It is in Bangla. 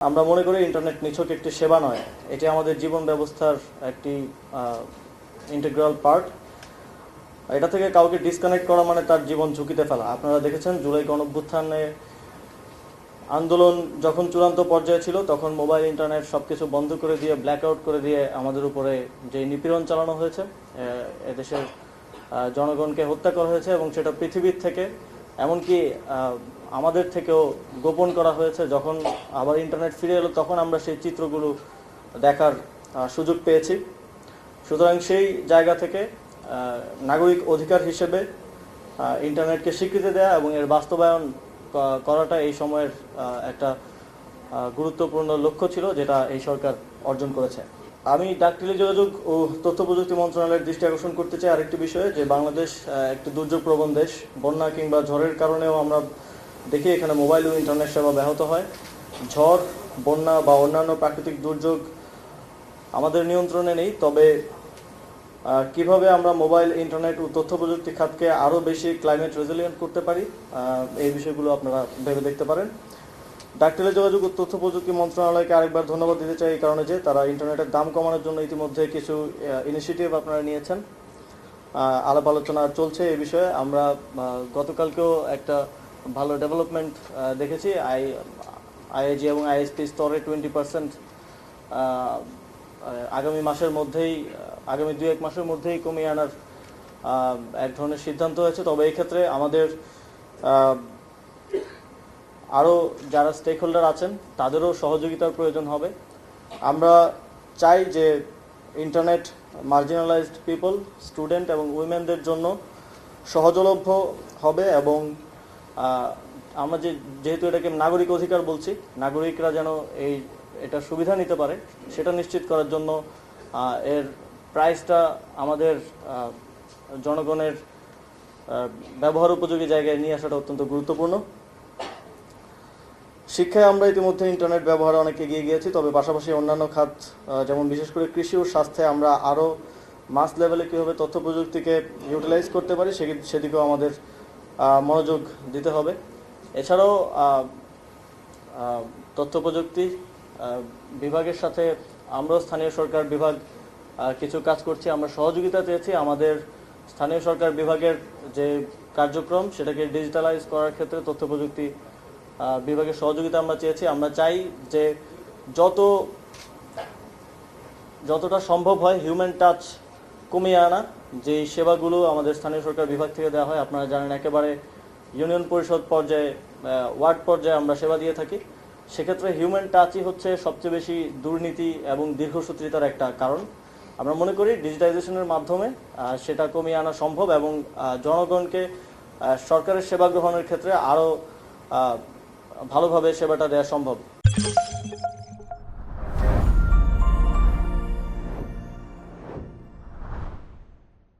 আমরা মনে করি ইন্টারনেট নিছক একটি সেবা নয়, এটি আমাদের জীবন ব্যবস্থার একটি ইন্টিগ্রাল পার্ট। এটা থেকে কাউকে ডিসকানেক্ট করা মানে তার জীবন ঝুঁকিতে ফেলা। আপনারা দেখেছেন জুলাই গণঅভ্যুত্থানে আন্দোলন যখন চূড়ান্ত পর্যায়ে ছিল, তখন মোবাইল ইন্টারনেট সবকিছু বন্ধ করে দিয়ে, ব্ল্যাক আউট করে দিয়ে আমাদের উপরে যে নিপীড়ন চালানো হয়েছে, এদেশের জনগণকে হত্যা করা হয়েছে এবং সেটা পৃথিবীর থেকে এমনকি আমাদের থেকেও গোপন করা হয়েছে। যখন আবার ইন্টারনেট ফিরে এলো তখন আমরা সেই চিত্রগুলো দেখার সুযোগ পেয়েছি। সুতরাং সেই জায়গা থেকে নাগরিক অধিকার হিসেবে ইন্টারনেটকে স্বীকৃতি দেওয়া এবং এর বাস্তবায়ন করাটা এই সময়ের একটা গুরুত্বপূর্ণ লক্ষ্য ছিল, যেটা এই সরকার অর্জন করেছে। আমি ডাক টেলিযোগাযোগ ও তথ্য প্রযুক্তি মন্ত্রণালয়ের দৃষ্টি আকর্ষণ করতে চাই আরেকটি বিষয়ে, যে বাংলাদেশ একটি দুর্যোগ প্রবণ দেশ। বন্যা কিংবা ঝড়ের কারণেও আমরা দেখি এখানে মোবাইল ও ইন্টারনেট সেবা ব্যাহত হয়। ঝড়, বন্যা বা অন্যান্য প্রাকৃতিক দুর্যোগ আমাদের নিয়ন্ত্রণে নেই, তবে কিভাবে আমরা মোবাইল, ইন্টারনেট ও তথ্য প্রযুক্তি খাতকে আরও বেশি ক্লাইমেট রেজিলিয়েন্ট করতে পারি, এই বিষয়গুলো আপনারা ভেবে দেখতে পারেন। ডাক টেলিযোগাযোগ ও তথ্য প্রযুক্তি মন্ত্রণালয়কে আরেকবার ধন্যবাদ দিতে চাই এই কারণে যে তারা ইন্টারনেটের দাম কমানোর জন্য ইতিমধ্যে কিছু ইনিশিয়েটিভ আপনারা নিয়েছেন। আলাপ আলোচনা চলছে এই বিষয়ে। আমরা গতকালকেও একটা ভালো ডেভেলপমেন্ট দেখেছি। আইআইজি এবং আইএসপি স্তরে 20% আগামী মাসের মধ্যেই, আগামী 2-1 মাসের মধ্যেই কমিয়ে আনার এক ধরনের সিদ্ধান্ত হয়েছে। তবে এই ক্ষেত্রে আমাদের আরও যারা স্টেক হোল্ডার আছেন তাদেরও সহযোগিতার প্রয়োজন হবে। আমরা চাই যে ইন্টারনেট মার্জিনালাইজড পিপল, স্টুডেন্ট এবং উইমেনদের জন্য সহজলভ্য হবে এবং আমরা যেহেতু এটাকে নাগরিক অধিকার বলছি, নাগরিকরা যেন এটা সুবিধা নিতে পারে সেটা নিশ্চিত করার জন্য এর প্রাইসটা আমাদের জনগণের ব্যবহার উপযোগী জায়গায় নিয়ে আসাটা অত্যন্ত গুরুত্বপূর্ণ। শিক্ষায় আমরা ইতিমধ্যে ইন্টারনেট ব্যবহারে অনেক এগিয়ে গিয়েছি, তবে পাশাপাশি অন্যান্য খাত যেমন বিশেষ করে কৃষি ও স্বাস্থ্যে আমরা আরও মাস লেভেলে কীভাবে তথ্য প্রযুক্তিকে ইউটিলাইজ করতে পারি সেদিকেও আমাদের মনোযোগ দিতে হবে। এছাড়াও তথ্য প্রযুক্তি বিভাগের সাথে আমরাও স্থানীয় সরকার বিভাগ কিছু কাজ করছি। আমরা সহযোগিতা চেয়েছি আমাদের স্থানীয় সরকার বিভাগের যে কার্যক্রম সেটাকে ডিজিটালাইজ করার ক্ষেত্রে তথ্য প্রযুক্তি বিভাগের সহযোগিতা আমরা চেয়েছি। আমরা চাই যে যতটা সম্ভব হয় হিউম্যান টাচ কমিয়ে আনা, যে সেবাগুলো আমাদের স্থানীয় সরকার বিভাগ থেকে দেওয়া হয়। আপনারা জানেন একেবারে ইউনিয়ন পরিষদ পর্যায়ে, ওয়ার্ড পর্যায়ে আমরা সেবা দিয়ে থাকি। সেক্ষেত্রে হিউম্যান টাচই হচ্ছে সবচেয়ে বেশি দুর্নীতি এবং দীর্ঘসূত্রিতার একটা কারণ। আমরা মনে করি ডিজিটাইজেশনের মাধ্যমে সেটা কমিয়ে আনা সম্ভব এবং জনগণকে সরকারের সেবা গ্রহণের ক্ষেত্রে আরও ভালোভাবে সেবাটা দেওয়া সম্ভব।